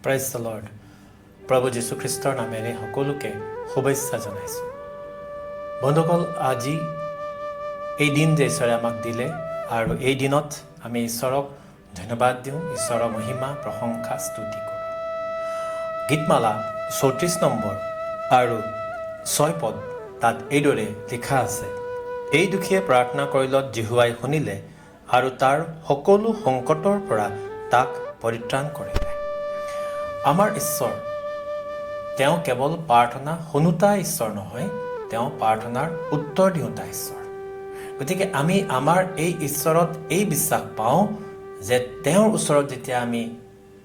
Praise the lord. প্ৰভু যীশুখ্ৰীষ্টৰ নামেৰে সকলোকে শুভেচ্ছা জনাইছোঁ। বন্ধুসকল, আজি এই দিন যে ঈশ্বৰে আমাক দিলে আৰু এই দিনত আমি ঈশ্বৰক ধন্যবাদ দিওঁ, ঈশ্বৰৰ মহিমা প্ৰশংসা স্তুতি কৰোঁ। গীতমালা 34 নম্বৰ আৰু 6 পদ তাত এইদৰে লিখা আছে, এই দুখীয়ে প্ৰাৰ্থনা কৰিলত জিহুৱাই শুনিলে আৰু তাৰ সকলো সংকটৰ পৰা তাক পৰিত্ৰাণ কৰিলে। আমাৰ ঈশ্বৰ, তেওঁ কেৱল প্ৰাৰ্থনা শুনোতা ঈশ্বৰ নহয়, তেওঁ প্ৰাৰ্থনাৰ উত্তৰ দিওঁতা ঈশ্বৰ। গতিকে আমি আমাৰ এই ঈশ্বৰত এই বিশ্বাস পাওঁ যে তেওঁৰ ওচৰত যেতিয়া আমি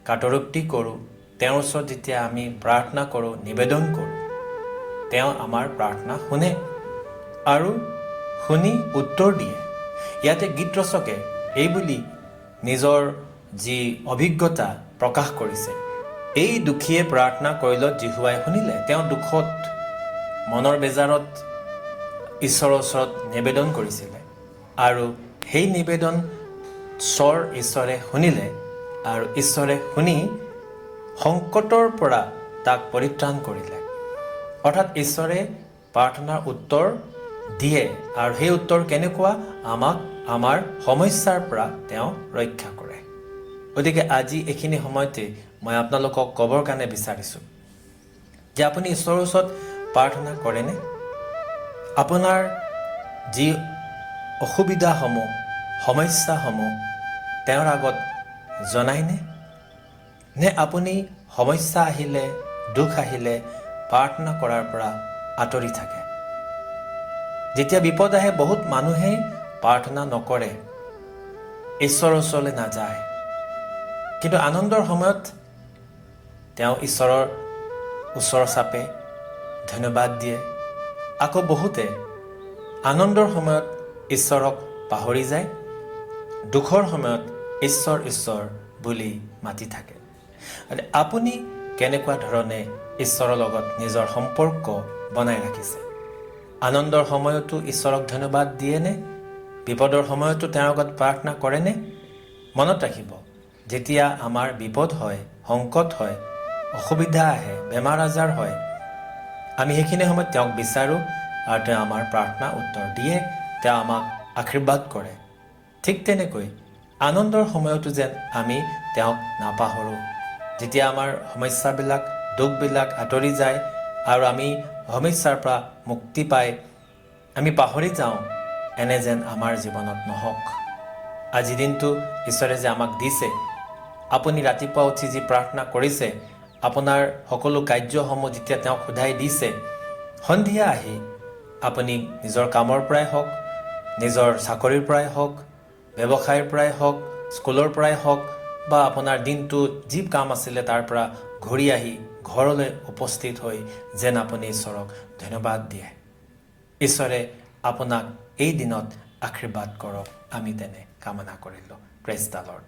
কাটৰোক্তি কৰোঁ, তেওঁৰ ওচৰত যেতিয়া আমি প্ৰাৰ্থনা কৰোঁ, নিবেদন কৰোঁ, তেওঁ আমাৰ প্ৰাৰ্থনা শুনে আৰু শুনি উত্তৰ দিয়ে। ইয়াতে গীত ৰচকে এইবুলি নিজৰ যি অভিজ্ঞতা প্ৰকাশ কৰিছে, এই দুখীয়ে প্ৰাৰ্থনা কৰিলত জিহুৱাই শুনিলে। তেওঁ দুখত, মনৰ বেজাৰত ঈশ্বৰৰ ওচৰত নিবেদন কৰিছিলে আৰু সেই নিবেদন ঈশ্বৰে শুনিলে আৰু ঈশ্বৰে শুনি সংকটৰ পৰা তাক পৰিত্ৰাণ কৰিলে। অৰ্থাৎ ঈশ্বৰে প্ৰাৰ্থনাৰ উত্তৰ দিয়ে আৰু সেই উত্তৰ কেনেকুৱা? আমাক আমাৰ সমস্যাৰ পৰা তেওঁ ৰক্ষা কৰে। গতিকে আজি এইখিনি সময়তে মই আপোনালোকক ক'বৰ কাৰণে বিচাৰিছোঁ যে আপুনি ঈশ্বৰৰ ওচৰত প্ৰাৰ্থনা কৰেনে? আপোনাৰ যি অসুবিধাসমূহ, সমস্যাসমূহ তেওঁৰ আগত জনায়নে? নে আপুনি সমস্যা আহিলে, দুখ আহিলে প্ৰাৰ্থনা কৰাৰ পৰা আঁতৰি থাকে? যেতিয়া বিপদ আহে বহুত মানুহেই প্ৰাৰ্থনা নকৰে, ঈশ্বৰৰ ওচৰলৈ নাযায়, কিন্তু আনন্দৰ সময়ত তেওঁ ঈশ্বৰৰ ওচৰ চাপে, ধন্যবাদ দিয়ে। আকৌ বহুতে আনন্দৰ সময়ত ঈশ্বৰক পাহৰি যায়, দুখৰ সময়ত ঈশ্বৰ ঈশ্বৰ বুলি মাতি থাকে। আপুনি কেনেকুৱা ধৰণে ঈশ্বৰৰ লগত নিজৰ সম্পৰ্ক বনাই ৰাখিছে? আনন্দৰ সময়তো ঈশ্বৰক ধন্যবাদ দিয়েনে? বিপদৰ সময়তো তেওঁৰ আগত প্ৰাৰ্থনা কৰেনে? মনত ৰাখিব, যেতিয়া আমাৰ বিপদ হয়, সংকট হয়, অসুবিধা আহে, বেমাৰ আজাৰ হয়, আমি সেইখিনি সময়ত তেওঁক বিচাৰোঁ আৰু তেওঁ আমাৰ প্ৰাৰ্থনা উত্তৰ দিয়ে, তেওঁ আমাক আশীৰ্বাদ কৰে। ঠিক তেনেকৈ আনন্দৰ সময়তো যেন আমি তেওঁক নাপাহৰোঁ। যেতিয়া আমাৰ সমস্যাবিলাক, দুখবিলাক আঁতৰি যায় আৰু আমি সমস্যাৰ পৰা মুক্তি পাই আমি পাহৰি যাওঁ, এনে যেন আমাৰ জীৱনত নহওক। আজি দিনটো ঈশ্বৰে যে আমাক দিছে, আপুনি ৰাতিপুৱা উঠি যি প্ৰাৰ্থনা কৰিছে, আপোনাৰ সকলো কাৰ্যসমূহ যেতিয়া তেওঁক সোধাই দিছে, সন্ধিয়া আহি আপুনি নিজৰ কামৰ পৰাই হওক, নিজৰ চাকৰিৰ পৰাই হওক, ব্যৱসায়ৰ পৰাই হওক, স্কুলৰ পৰাই হওক, বা আপোনাৰ দিনটো যি কাম আছিলে তাৰ পৰা ঘূৰি আহি ঘৰলৈ উপস্থিত হৈ যেন আপুনি ঈশ্বৰক ধন্যবাদ দিয়ে। ঈশ্বৰে আপোনাক এই দিনত আশীৰ্বাদ কৰক, আমি তেনে কামনা কৰিলোঁ। Praise the lord.